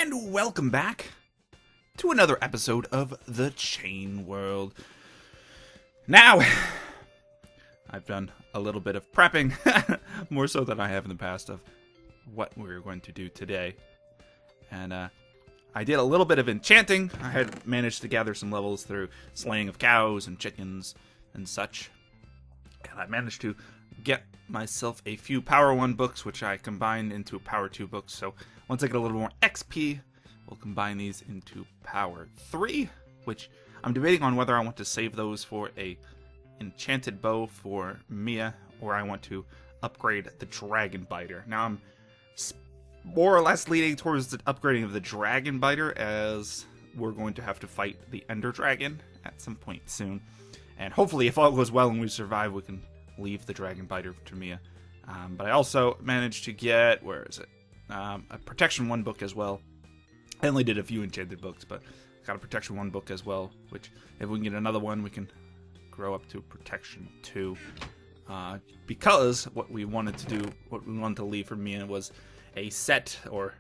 And welcome back to another episode of The Chain World. Now, I've done a little bit of prepping, more so than I have in the past, of what we're going to do today. And I did a little bit of enchanting. I had managed to gather some levels through slaying of cows and chickens and such. And I managed to get myself a few Power 1 books, which I combined into Power 2 books. So once I get a little more XP, we'll combine these into Power 3, which I'm debating on whether I want to save those for a enchanted bow for Miya, or I want to upgrade the Dragon Biter. Now I'm more or less leaning towards the upgrading of the Dragon Biter, as we're going to have to fight the Ender Dragon at some point soon. And hopefully, if all goes well and we survive, we can leave the Dragon Biter to Miya. But I also managed to get, where is it? A Protection 1 book as well. I only did a few enchanted books, but got a Protection 1 book as well, which if we can get another one, we can grow up to Protection 2. Because what we wanted to do, what we wanted to leave for Miya was a set, or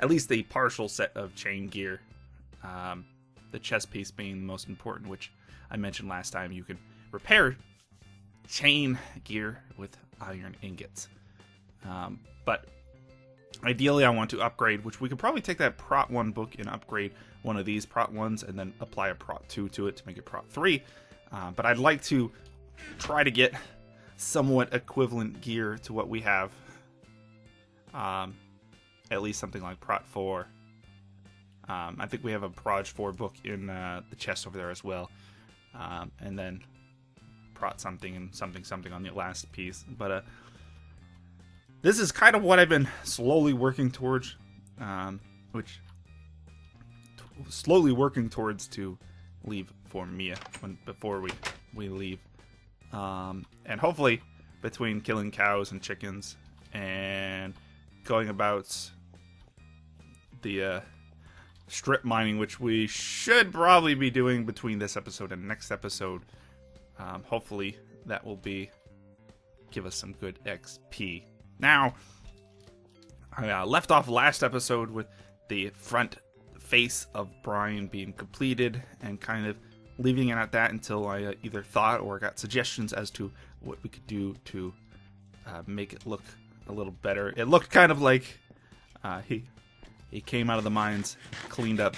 at least a partial set of chain gear. The chest piece being the most important, which I mentioned last time. You can repair chain gear with iron ingots. But ideally I want to upgrade, which we could probably take that Prot 1 book and upgrade one of these Prot 1s and then apply a Prot 2 to it to make it Prot 3. But I'd like to try to get somewhat equivalent gear to what we have. At least something like Prot 4. I think we have a Proj 4 book in the chest over there as well. And then Prot something and something on the last piece. But this is kind of what I've been slowly working towards, to leave for Miya before we leave. And hopefully between killing cows and chickens and going about the strip mining, which we should probably be doing between this episode and next episode, hopefully that will give us some good XP. Now, I left off last episode with the front face of Brian being completed and kind of leaving it at that until I either thought or got suggestions as to what we could do to make it look a little better. It looked kind of like he came out of the mines, cleaned up,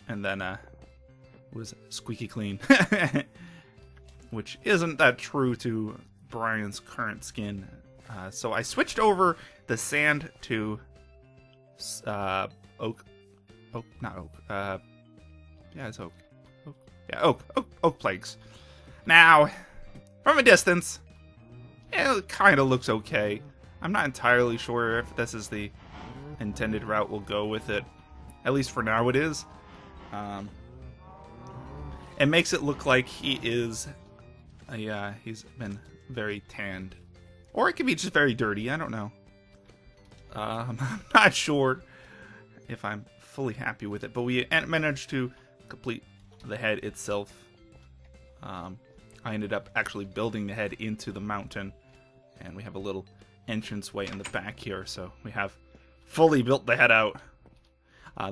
and then was squeaky clean. Which isn't that true to Brian's current skin. So I switched over the sand to oak. Not oak. Yeah, it's oak. Yeah, oak planks. Now, from a distance, it kind of looks okay. I'm not entirely sure if this is the intended route we'll go with it. At least for now it is. It makes it look like he is he's been very tanned. Or it could be just very dirty, I don't know. I'm not sure if I'm fully happy with it, but we managed to complete the head itself. I ended up actually building the head into the mountain, and we have a little entranceway in the back here, so we have fully built the head out.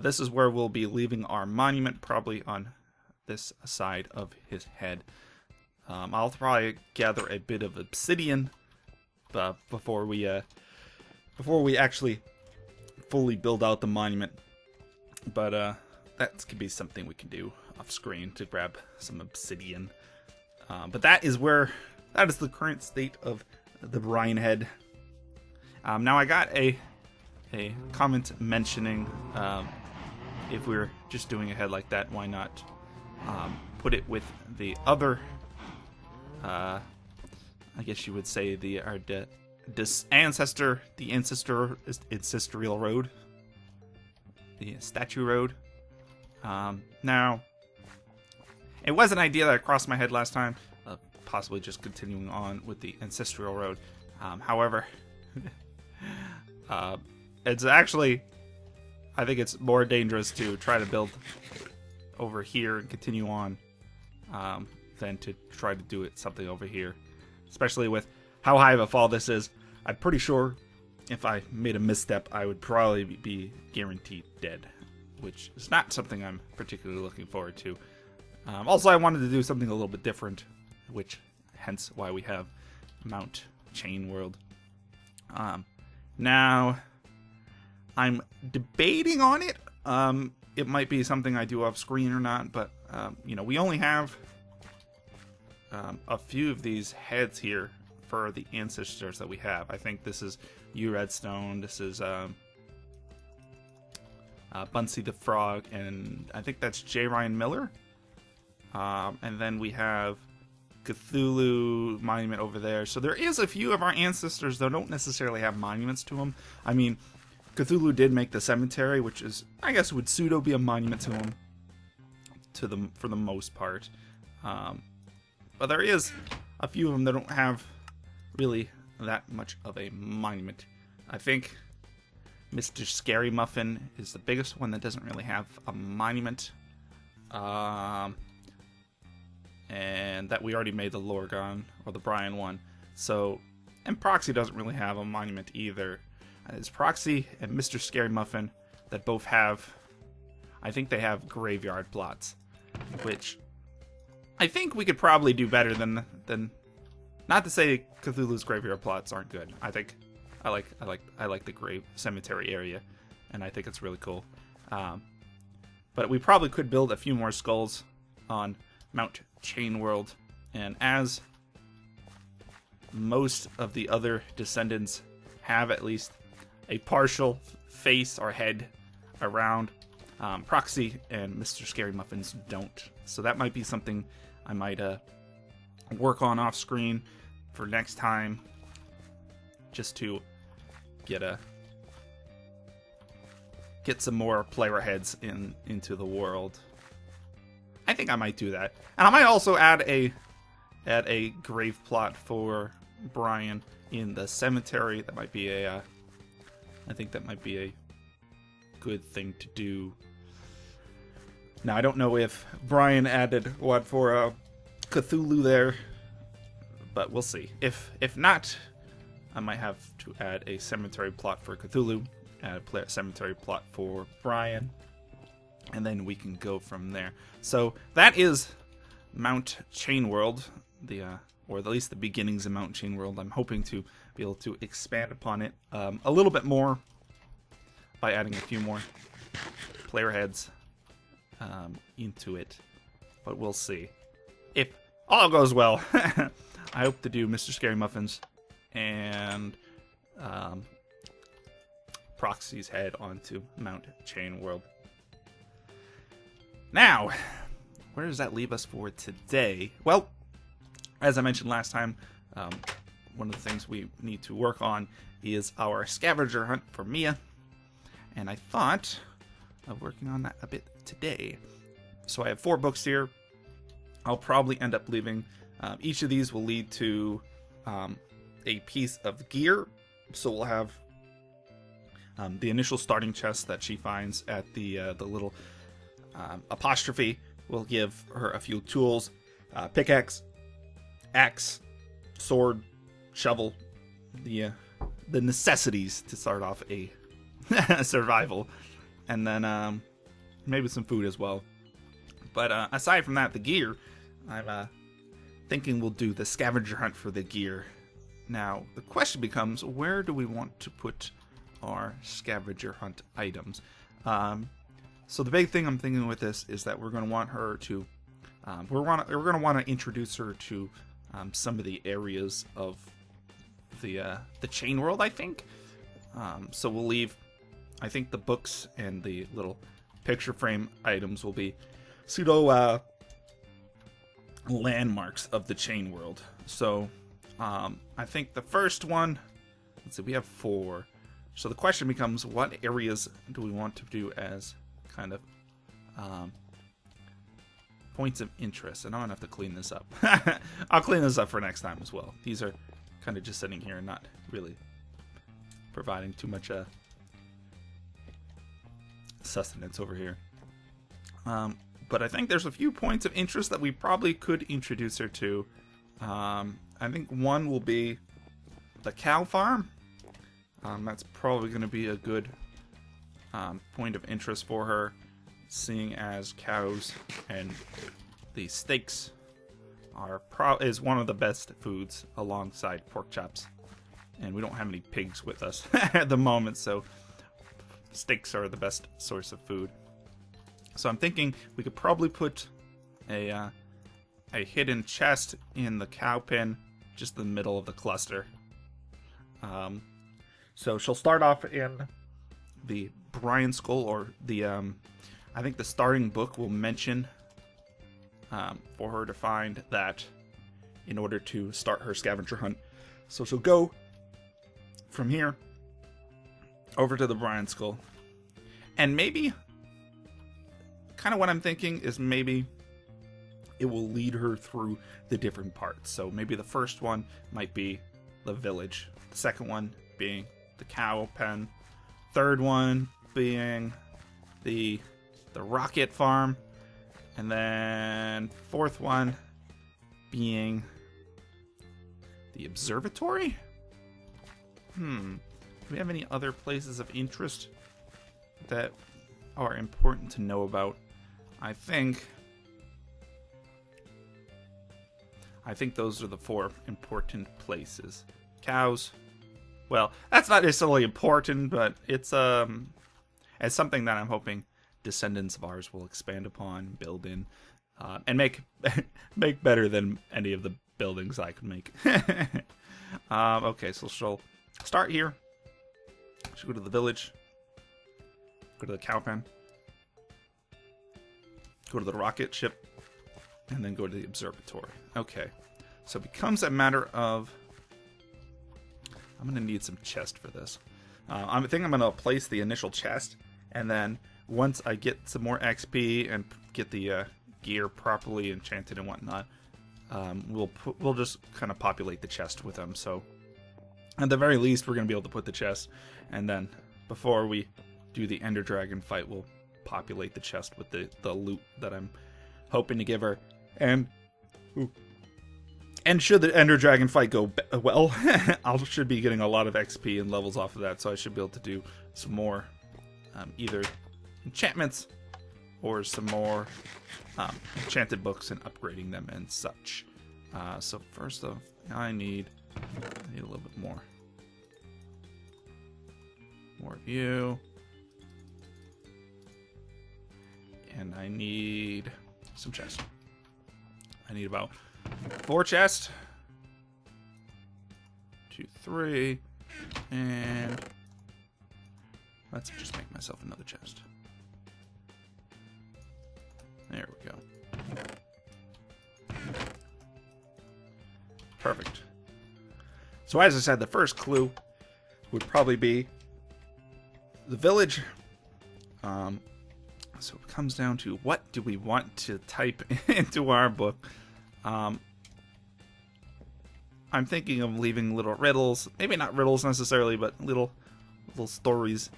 This is where we'll be leaving our monument, probably on this side of his head. I'll probably gather a bit of obsidian before we actually fully build out the monument. But that could be something we can do off screen to grab some obsidian. But that is the current state of the Brian head. Now I got a comment mentioning if we're just doing a head like that, why not put it with the other, I guess you would say the ancestral road, the statue road. Now, it was an idea that crossed my head last time, possibly just continuing on with the ancestral road. However, it's actually, I think it's more dangerous to try to build over here and continue on than to try to do something over here. Especially with how high of a fall this is. I'm pretty sure if I made a misstep, I would probably be guaranteed dead, which is not something I'm particularly looking forward to. Also, I wanted to do something a little bit different, which hence why we have Mount Chain World. Now, I'm debating on it. It might be something I do off screen or not, but we only have a few of these heads here for the ancestors that we have. I think this is U Redstone, this is Bunsey the Frog, and I think that's J. Ryan Miller. And then we have Cthulhu monument over there. So there is a few of our ancestors that don't necessarily have monuments to them. I mean, Cthulhu did make the cemetery, which is, I guess, would pseudo be a monument to him, for the most part. But there is a few of them that don't have really that much of a monument. I think Mr. Scary Muffin is the biggest one that doesn't really have a monument. And that we already made the Lorgon, or the Brian one. So, and Proxy doesn't really have a monument either. It's Proxy and Mr. Scary Muffin that both have, I think they have graveyard plots, which I think we could probably do better than not to say Cthulhu's graveyard plots aren't good. I think I like the grave cemetery area, and I think it's really cool. But we probably could build a few more skulls on Mount Chain World, and as most of the other descendants have at least a partial face or head around, Proxy and Mr. Scary Muffins don't. So that might be something I might work on off screen for next time, just to get some more player heads into the world. I think I might do that, and I might also add a grave plot for Brian in the cemetery. That might be I think that might be a good thing to do. Now, I don't know if Brian added one for Cthulhu there, but we'll see. If not, I might have to add a cemetery plot for Cthulhu, add a cemetery plot for Brian, and then we can go from there. So that is Mount Chain World, or at least the beginnings of Mount Chain World. I'm hoping to be able to expand upon it a little bit more by adding a few more player heads into it, but we'll see. If all goes well, I hope to do Mr. Scary Muffins and Proxy's head onto Mount Chain World. Now, where does that leave us for today? Well, as I mentioned last time, one of the things we need to work on is our scavenger hunt for Miya, and I thought of working on that a bit today. So I have 4 books here. I'll probably end up leaving. Each of these will lead to a piece of gear. So we'll have the initial starting chest that she finds at the little apostrophe. Will give her a few tools: pickaxe, axe, sword, shovel, the necessities to start off a survival, and then maybe some food as well. But aside from that, the gear, I'm thinking we'll do the scavenger hunt for the gear. Now, the question becomes, where do we want to put our scavenger hunt items? So the big thing I'm thinking with this is that we're going to want her to, we're going to want to introduce her to some of the areas of the chain world, I think. So we'll leave, I think the books and the little picture frame items will be pseudo landmarks of the chain world. So I think the first one, let's see, we have 4. So the question becomes, what areas do we want to do as kind of points of interest? And I'm gonna have to clean this up. I'll clean this up for next time as well. These are kind of just sitting here and not really providing too much sustenance over here. But I think there's a few points of interest that we probably could introduce her to. I think one will be the cow farm. That's probably going to be a good point of interest for her, seeing as cows and the steaks is one of the best foods alongside pork chops. And we don't have any pigs with us at the moment, so steaks are the best source of food. So I'm thinking we could probably put a hidden chest in the cow pen, just in the middle of the cluster. So she'll start off in the Brian Skull, or the I think the starting book will mention for her to find that in order to start her scavenger hunt. So she'll go from here over to the Brian Skull, and maybe kind of what I'm thinking is maybe it will lead her through the different parts. So maybe the first one might be the village, the second one being the cow pen, third one being the rocket farm, and then fourth one being the observatory. Do we have any other places of interest that are important to know about? I think those are the 4 important places. Cows. Well, that's not necessarily important, but it's something that I'm hoping descendants of ours will expand upon, build in, and make better than any of the buildings I could make. Okay, so she'll start here. She'll go to the village, go to the cow pen, go to the rocket ship, and then go to the observatory. Okay, so it becomes a matter of... I'm going to need some chest for this. I think I'm going to place the initial chest, and then once I get some more XP and get the gear properly enchanted and whatnot, we'll just kind of populate the chest with them. So at the very least, we're going to be able to put the chest, and then before we do the Ender Dragon fight, we'll populate the chest with the loot that I'm hoping to give her. And should the Ender Dragon fight go well, I should be getting a lot of XP and levels off of that, so I should be able to do some more either enchantments or some more enchanted books and upgrading them and such. So first off, I need a little bit more of you, and I need some chests. I need about 4 chests, 2, 3, and let's just make myself another chest. There we go. Perfect. So as I said, the first clue would probably be the village. So it comes down to, what do we want to type into our book? I'm thinking of leaving little riddles, maybe not riddles necessarily, but little stories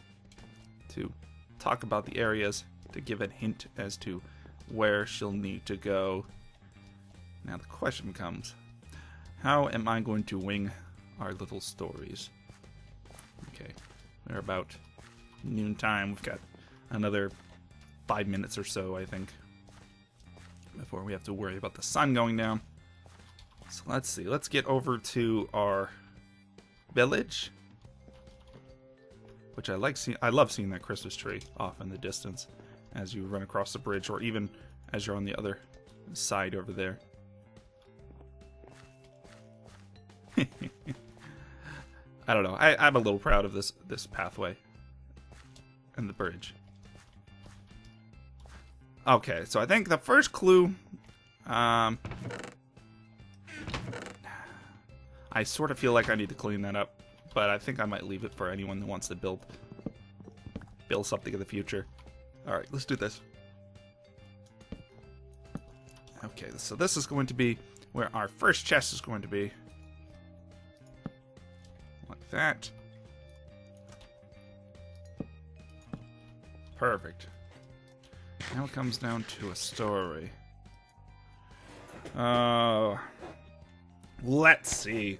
to talk about the areas, to give a hint as to where she'll need to go. Now the question becomes, how am I going to wing our little stories? Okay, we're about noontime. We've got another 5 minutes or so, I think, before we have to worry about the sun going down. So let's see. Let's get over to our village, which I love seeing that Christmas tree off in the distance as you run across the bridge, or even as you're on the other side over there. I don't know. I'm a little proud of this pathway and the bridge. Okay, so I think the first clue, I sort of feel like I need to clean that up, but I think I might leave it for anyone who wants to build something in the future. Alright, let's do this. Okay, so this is going to be where our first chest is going to be. Like that. Perfect. Now it comes down to a story. Let's see.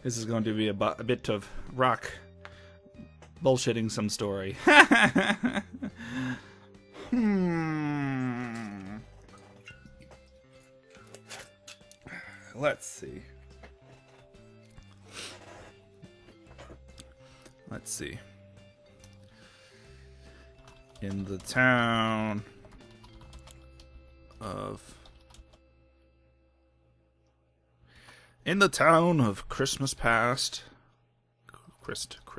This is going to be a bit of rock bullshitting some story. Let's see. Let's see. In the town Christmas past. Christmas.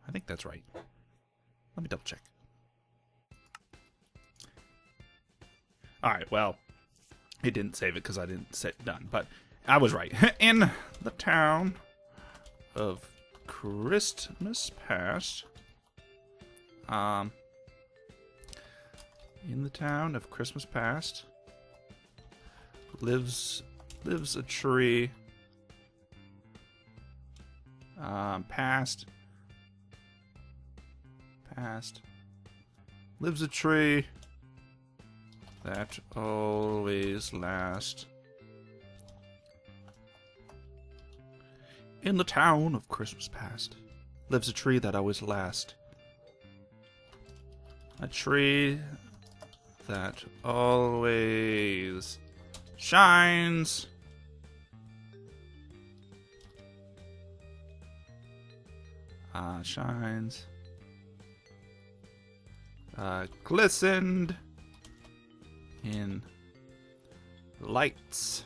I think that's right. Let me double check. Alright, well, it didn't save it because I didn't set done, but I was right. In the town of Christmas past, lives a tree, lives a tree that always lasts. In the town of Christmas past lives a tree that always lasts. A tree that always shines. Glistened in lights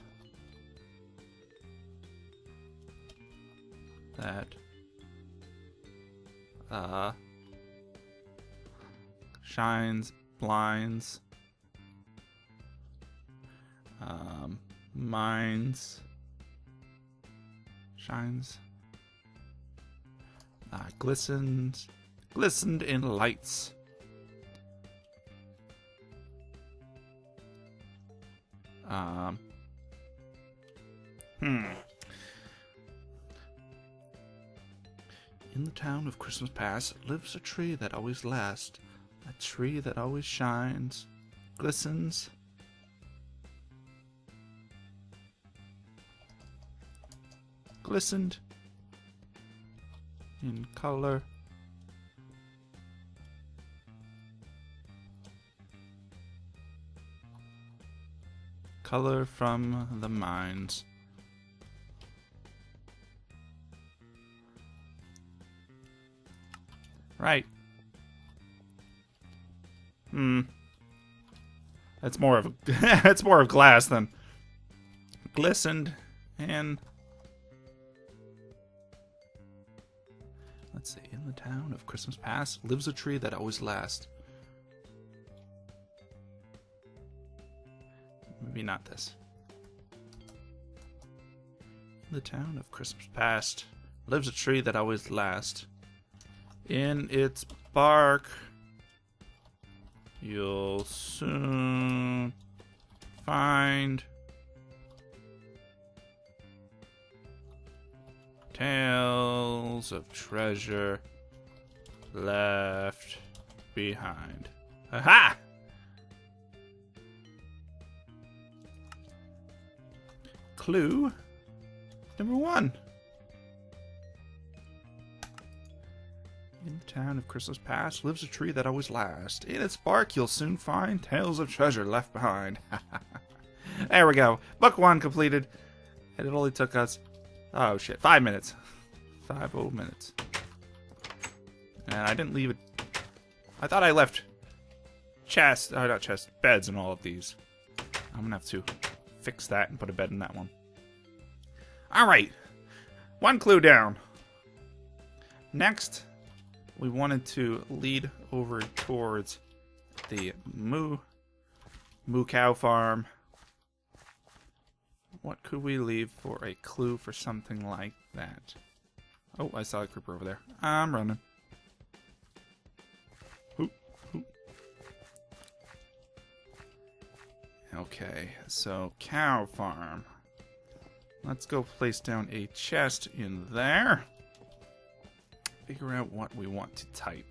that shines, blinds, minds, shines, glistened in lights. In the town of Christmas past lives a tree that always lasts, a tree that always shines, glistens, glistened in color, color from the mines. Right. That's more of that's more of glass than glistened and let's see. In the town of Christmas past lives a tree that always lasts. Maybe not this. In the town of Christmas past lives a tree that always lasts. In its bark, you'll soon find tales of treasure left behind. Aha! Clue number 1. In the town of Christmas past lives a tree that always lasts. In its bark you'll soon find tales of treasure left behind. There we go. Book 1 completed. And it only took us, oh shit, 5 minutes. 5 whole minutes. And I didn't leave it. I thought I left beds in all of these. I'm gonna have to fix that and put a bed in that one. Alright. 1 clue down. Next, we wanted to lead over towards the moo cow farm. What could we leave for a clue for something like that? Oh, I saw a creeper over there. I'm running. Hoop, hoop. Okay, so cow farm. Let's go place down a chest in there. Figure out what we want to type.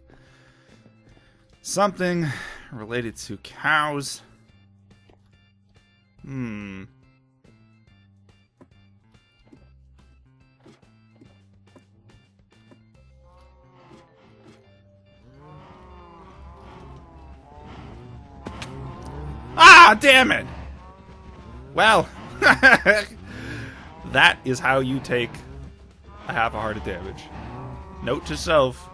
Something related to cows. Hmm. Ah, damn it! Well, that is how you take a half a heart of damage. Note to self,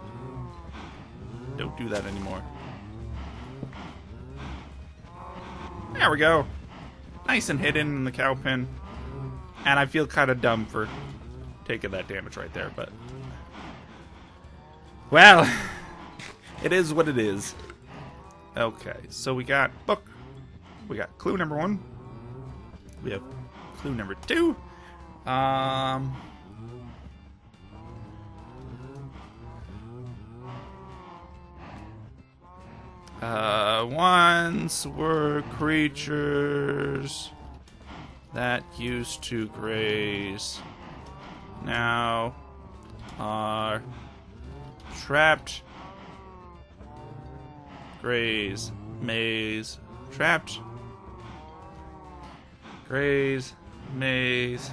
don't do that anymore. There we go. Nice and hidden in the cow pin. And I feel kind of dumb for taking that damage right there, but... well, it is what it is. Okay, so we got book. We got clue number 1. We have clue number 2. Once were creatures that used to graze, now are trapped, graze, maze, trapped, graze, maze.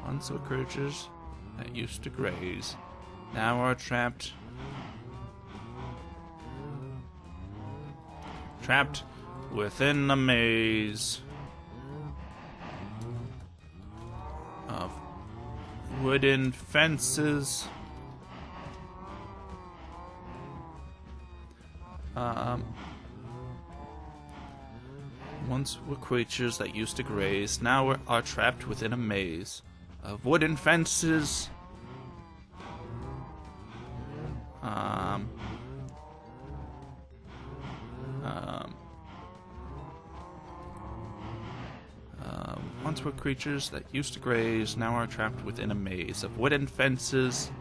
Once were creatures that used to graze, now are trapped. Trapped within a maze of wooden fences. Once were creatures that used to graze, now are trapped within a maze of wooden fences. Once were creatures that used to graze, now are trapped within a maze of wooden fences.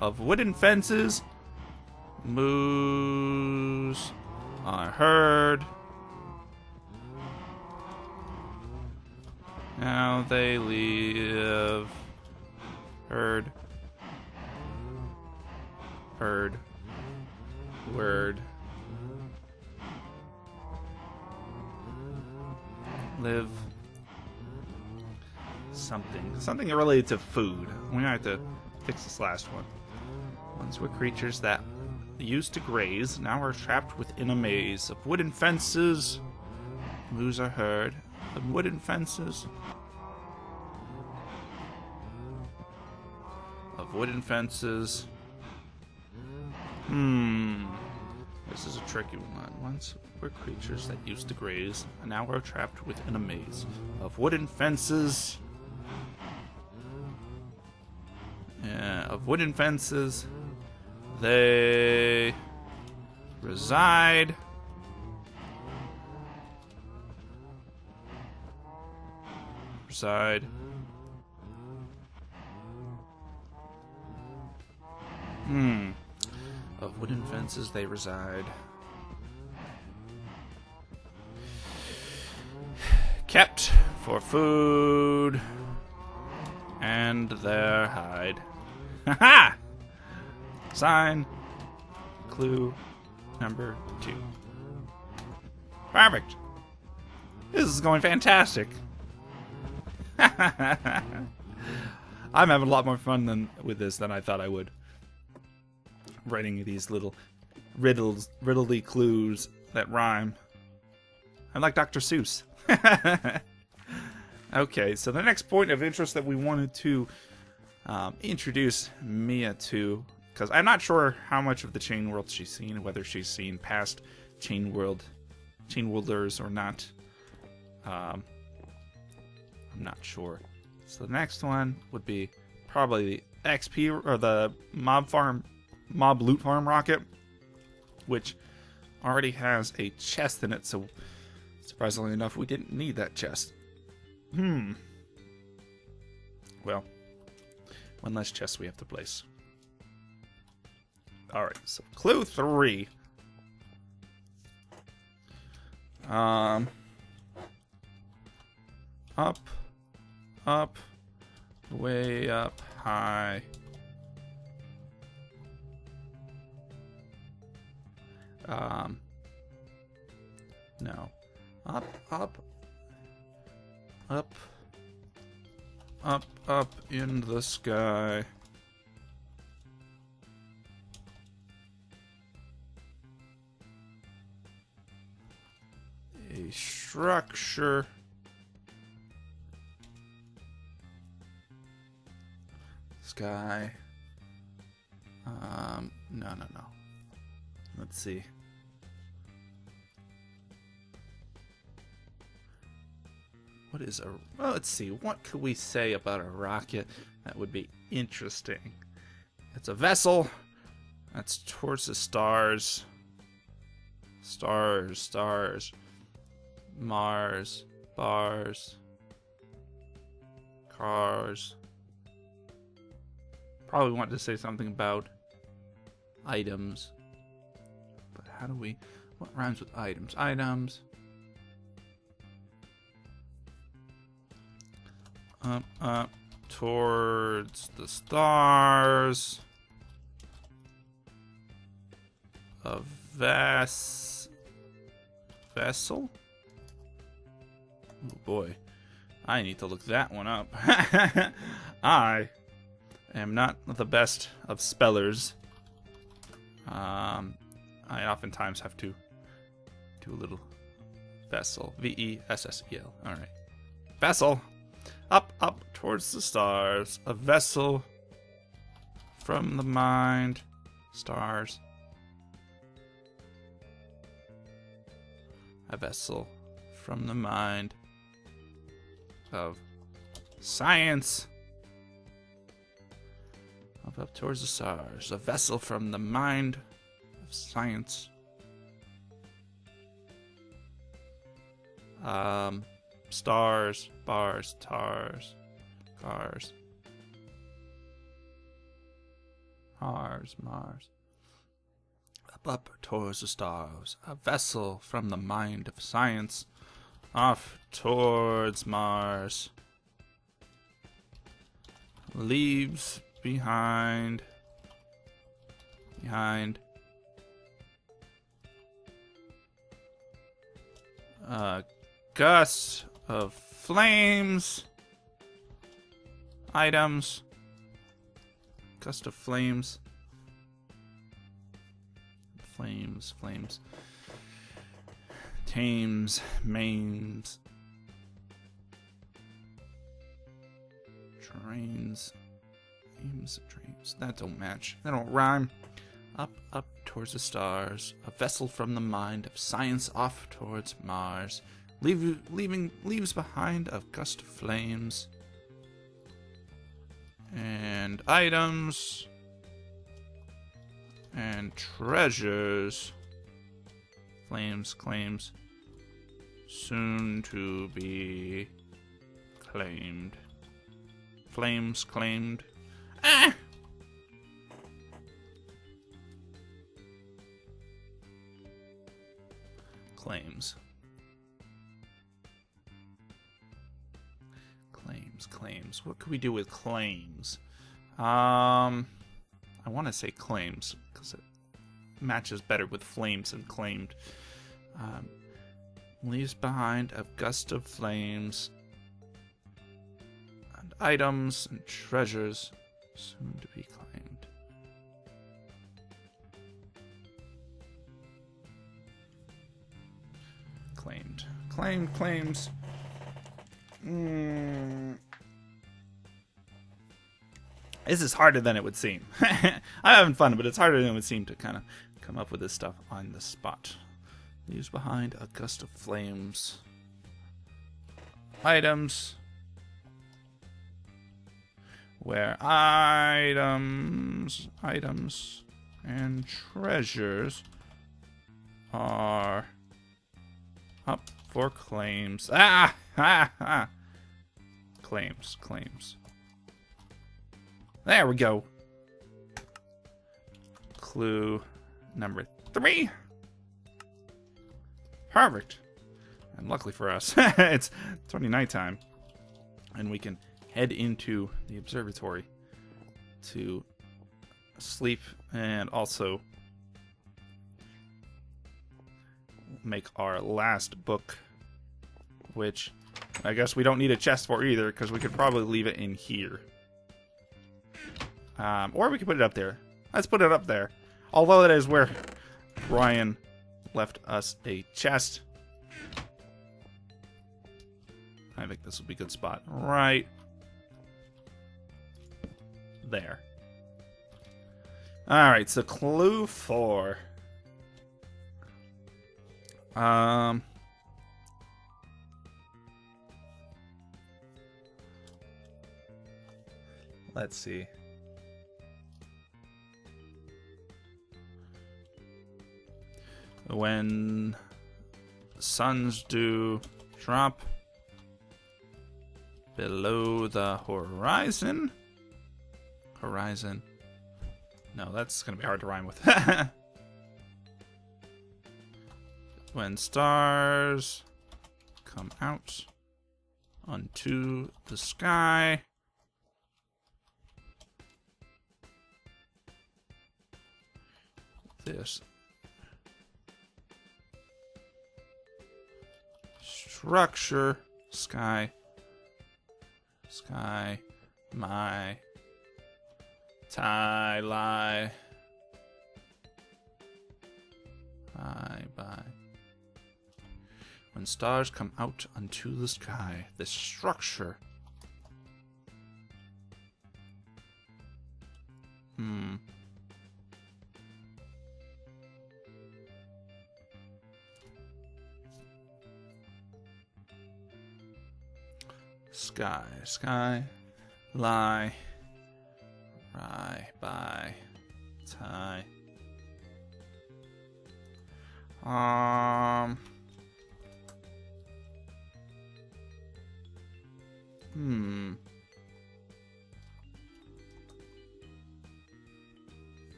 Of wooden fences, moos are heard. Now they live. Heard. Heard. Word. Live. Something. Something related to food. We might have to fix this last one. Once were creatures that used to graze, now are trapped within a maze of wooden fences. Moos are heard. Of wooden fences. Of wooden fences. This is a tricky one. Once were creatures that used to graze, and now are trapped within a maze of wooden fences. Of wooden fences. They reside. Of wooden fences they reside. Kept for food and their hide. Ha! Sign. Clue number 2. Perfect. This is going fantastic. I'm having a lot more fun with this than I thought I would. Writing these little riddly clues that rhyme. I'm like Dr. Seuss. Okay, so the next point of interest that we wanted to introduce Miya to, because I'm not sure how much of the chain world she's seen, whether she's seen past chain worlders or not. I'm not sure. So the next one would be probably the XP or the mob loot farm rocket, which already has a chest in it, so surprisingly enough, we didn't need that chest. Well, one less chest we have to place. Alright, so clue 3. Up, way up high. No. Up, up. Up. Up, up in the sky. A structure. Sky. No. Let's see. What is a... Well, let's see. What could we say about a rocket that would be interesting? It's a vessel. That's towards the stars. Stars. Mars. Bars. Cars. Probably want to say something about items. But how do we... What rhymes with items? Items. Up towards the stars. A vessel? Oh boy. I need to look that one up. I am not the best of spellers. I oftentimes have to do a little vessel. V-E-S-S-E-L. Alright. Vessel. Up towards the stars. A vessel from the mind. Stars. A vessel from the mind of science. Up towards the stars. A vessel from the mind of science. Stars, bars, tars, cars. Mars. Up towards the stars. A vessel from the mind of science. Off towards Mars. Leaves behind. Gust of flames. Items. Gust of flames. Flames. Tames, maims. Trains. Trains. That don't match. That don't rhyme. Up towards the stars. A vessel from the mind of science off towards Mars. Leaves behind a gust of flames. And items. And treasures. Flames, claims. Soon to be claimed. Flames claimed. Ah! Claims. Claims. What could we do with claims? I want to say claims because it matches better with flames than claimed. Leaves behind a gust of flames and items and treasures soon to be claimed. Claims. This is harder than it would seem. I'm having fun, but it's harder than it would seem to kind of come up with this stuff on the spot. Leaves behind a gust of flames. Items. Where items and treasures are up for claims. Claims. There we go. Clue number 3. Perfect. And luckily for us, it's already nighttime. And we can head into the observatory to sleep and also make our last book, which I guess we don't need a chest for either, because we could probably leave it in here. Or we could put it up there. Let's put it up there. Although that is where Brian left us a chest. I think this will be a good spot. Right there. Alright, so clue 4. Let's see. When suns do drop below the horizon. Horizon. No, that's going to be hard to rhyme with. When stars come out onto the sky. This structure, sky, my tie lie, bye. When stars come out onto the sky, this structure. Sky, lie, bye, tie.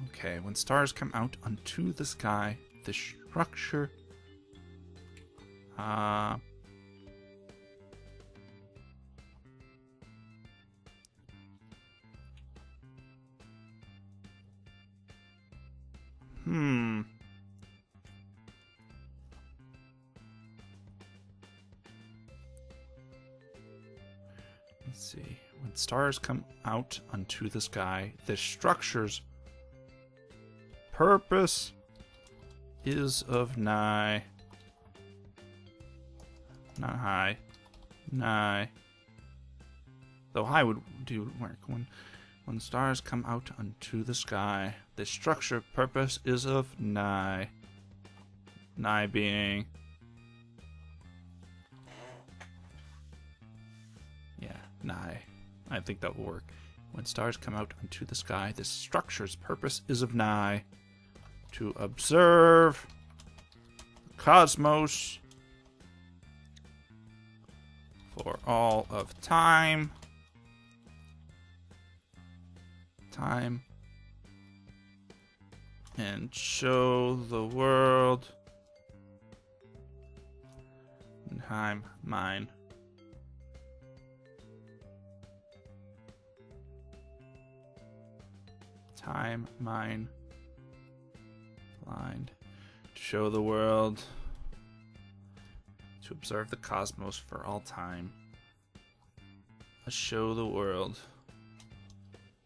Okay, when stars come out onto the sky, the structure. Let's see. When stars come out onto the sky, the structure's purpose is of nigh. Not high. Nigh. Though high would do work. When stars come out onto the sky, the structure purpose is of nigh. Nigh being... yeah, nigh. I think that will work. When stars come out onto the sky, the structure's purpose is of nigh. To observe the cosmos for all of time. And show the world. Time, mine. Time, mine. Blind. To show the world. To observe the cosmos for all time. A show the world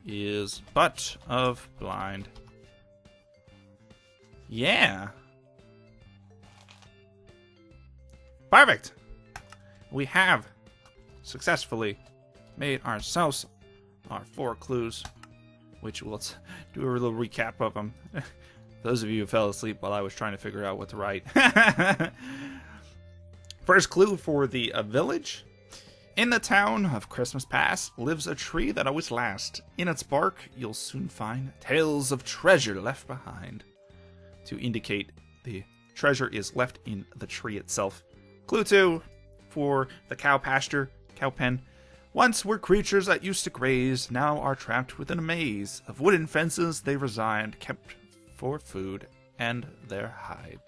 is but of blind. Yeah. Perfect. We have successfully made ourselves our 4 clues, which we'll do a little recap of them. Those of you who fell asleep while I was trying to figure out what to write. First clue for the village. In the town of Christmas Pass lives a tree that always lasts. In its bark, you'll soon find tales of treasure left behind. To indicate the treasure is left in the tree itself. Clue 2 for the cow pasture, cow pen. Once were creatures that used to graze, now are trapped within a maze. Of wooden fences they reside, kept for food and their hide.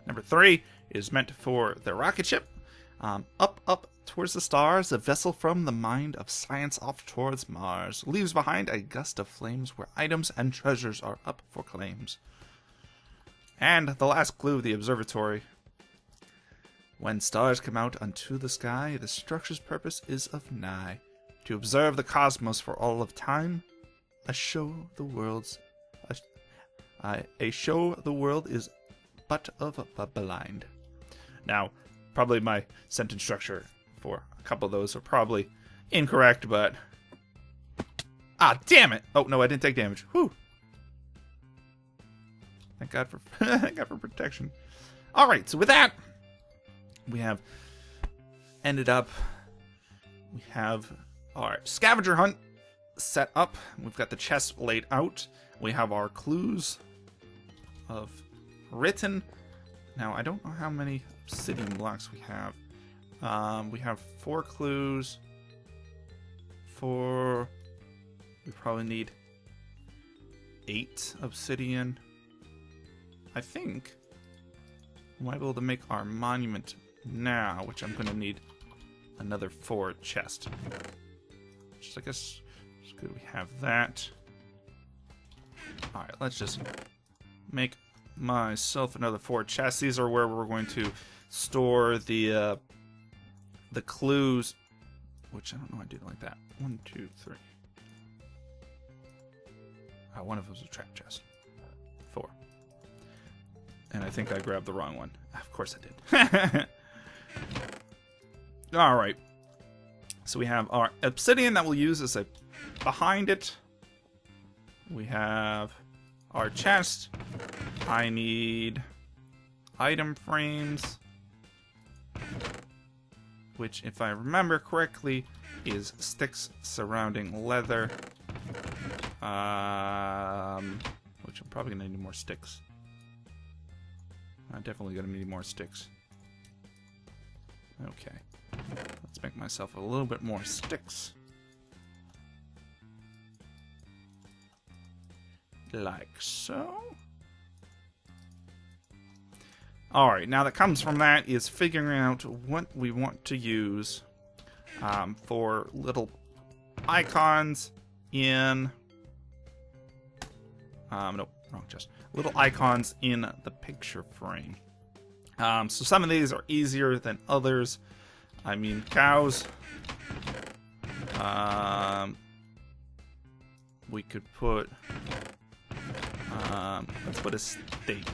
Number 3 is meant for the rocket ship. Up towards the stars, a vessel from the mind of science off towards Mars. Leaves behind a gust of flames where items and treasures are up for claims. And the last clue of the observatory. When stars come out unto the sky, the structure's purpose is of nigh. To observe the cosmos for all of time, a show the world is but of a blind. Now, probably my sentence structure for a couple of those are probably incorrect, but... Ah, damn it! Oh, no, I didn't take damage. Whew. Thank God for, thank God for protection. Alright, so with that, we have ended up... We have our scavenger hunt set up. We've got the chest laid out. We have our clues of written. Now, I don't know how many obsidian blocks we have. We have 4 clues. We probably need 8 obsidian. I think we might be able to make our monument now, which I'm going to need another 4 chests. Which I guess it's good we have that. Alright, let's just make myself another 4 chests. These are where we're going to store the clues, which I don't know why I did it like that. 1, 2, 3. Oh, one of them was a trap chest. 4. And I think I grabbed the wrong one. Of course I did. Alright. So we have our obsidian that we'll use as a behind it. We have our chest. I need item frames, which, if I remember correctly, is sticks surrounding leather. Which I'm probably gonna need more sticks. I'm definitely gonna need more sticks. Okay, let's make myself a little bit more sticks. Like so. Alright, now that comes from that is figuring out what we want to use for little icons in... nope, wrong chest. Little icons in the picture frame. So some of these are easier than others. I mean, cows. We could put... let's put a steak.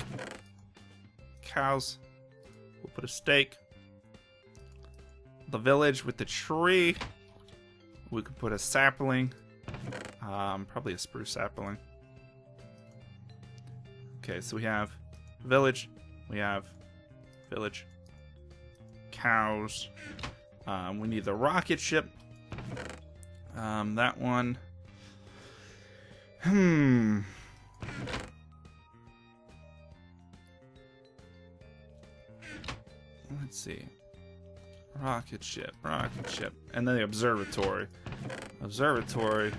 Cows. We'll put a steak. The village with the tree. We could put a sapling. Probably a spruce sapling. Okay, so we have village. We have village. Cows. We need the rocket ship. That one. Let's see. Rocket ship, and then the observatory. Observatory.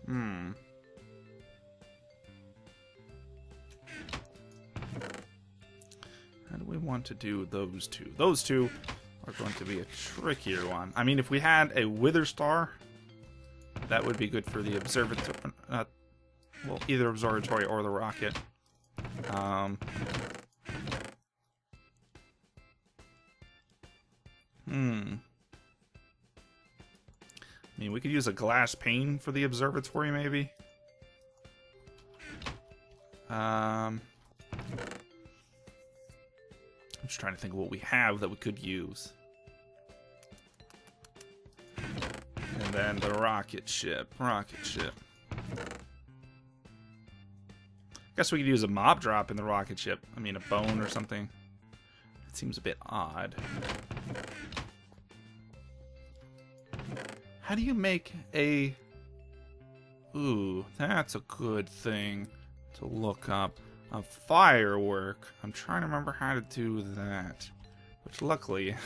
How do we want to do those two? Those two are going to be a trickier one. I mean, if we had a wither star, that would be good for the observatory. Well, either observatory or the rocket. I mean, we could use a glass pane for the observatory, maybe. I'm just trying to think of what we have that we could use. And then the rocket ship. Guess we could use a mob drop in the rocket ship. I mean, a bone or something. It seems a bit odd. How do you make a... Ooh, that's a good thing to look up. A firework. I'm trying to remember how to do that. Which, luckily,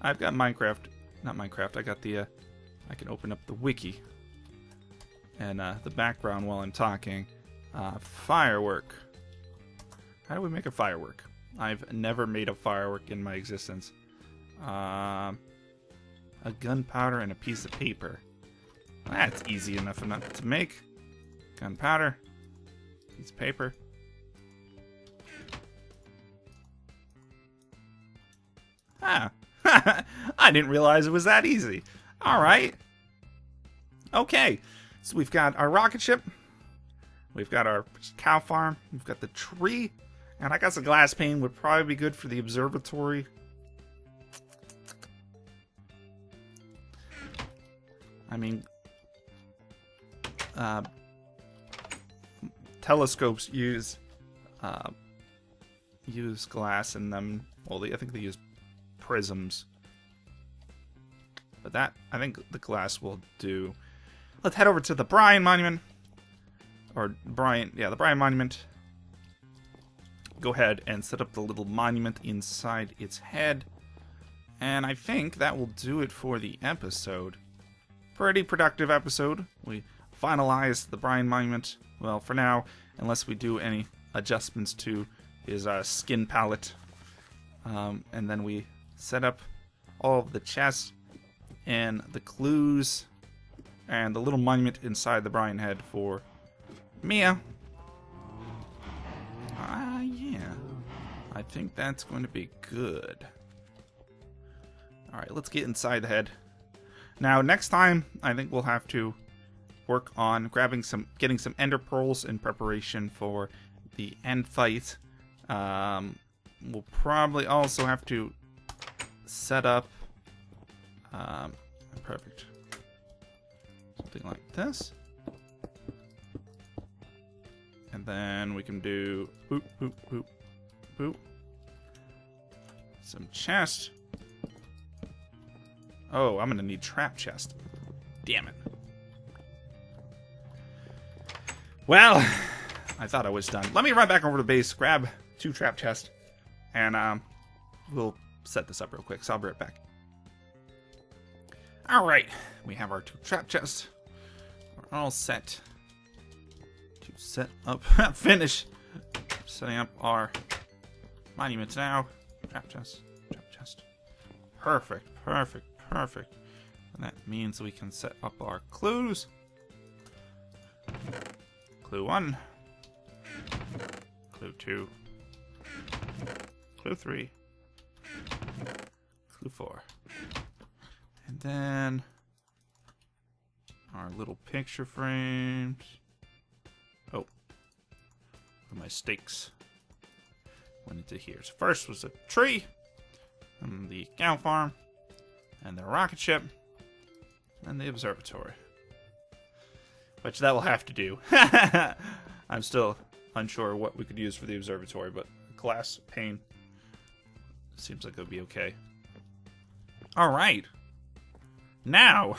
I've got Minecraft. Not Minecraft, I got the... I can open up the wiki. And the background while I'm talking. Firework. How do we make a firework? I've never made a firework in my existence. A gunpowder and a piece of paper. That's easy enough to make. Gunpowder. Piece of paper. Ah. I didn't realize it was that easy. Alright. Okay. So we've got our rocket ship. We've got our cow farm. We've got the tree. And I guess a glass pane would probably be good for the observatory. I mean, telescopes use glass in them. Well, I think they use prisms. But that, I think the glass will do. Let's head over to the Brian Monument. Or Brian, yeah, the Brian Monument. Go ahead and set up the little monument inside its head. And I think that will do it for the episode. Pretty productive episode. We finalized the Brian Monument. Well, for now, unless we do any adjustments to his skin palette. And then we set up all of the chests and the clues and the little monument inside the Brian head for Miya. Yeah. I think that's going to be good. Alright, let's get inside the head. Now, next time, I think we'll have to work on getting some ender pearls in preparation for the end fight. We'll probably also have to set up perfect. Something like this. And then we can do boop, boop, boop, boop. Some chest. Oh, I'm gonna need trap chest. Damn it. Well, I thought I was done. Let me run back over to base, grab 2 trap chests, and we'll set this up real quick, so I'll be right back. Alright, we have our 2 trap chests. We're all set to set up, finish setting up our monuments now. Trap chest, trap chest. Perfect, perfect, perfect. And that means we can set up our clues. Clue 1. Clue 2. Clue 3. Clue 4. And then our little picture frames. Oh. My stakes went into here. So first was a tree, and the cow farm, and the rocket ship, and the observatory. Which that will have to do. I'm still unsure what we could use for the observatory, but glass pane seems like it would be okay. Alright. Now,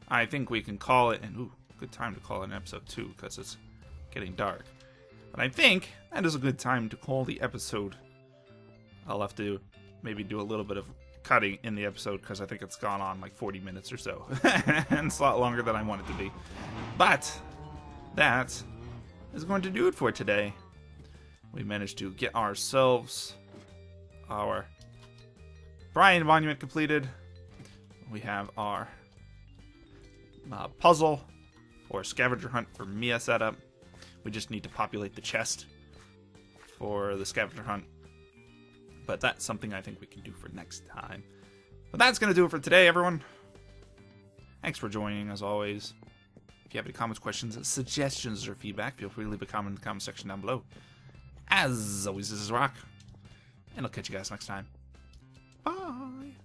I think we can call it, and ooh, good time to call it an episode 2, because it's getting dark. But I think that is a good time to call the episode. I'll have to maybe do a little bit of cutting in the episode, because I think it's gone on like 40 minutes or so. And it's a lot longer than I want it to be. But that is going to do it for today. We managed to get ourselves our Brian Monument completed. We have our puzzle or scavenger hunt for Miya set up. We just need to populate the chest for the scavenger hunt. But that's something I think we can do for next time. But that's going to do it for today, everyone. Thanks for joining, as always. If you have any comments, questions, suggestions, or feedback, feel free to leave a comment in the comment section down below. As always, this is Rock, and I'll catch you guys next time. Bye!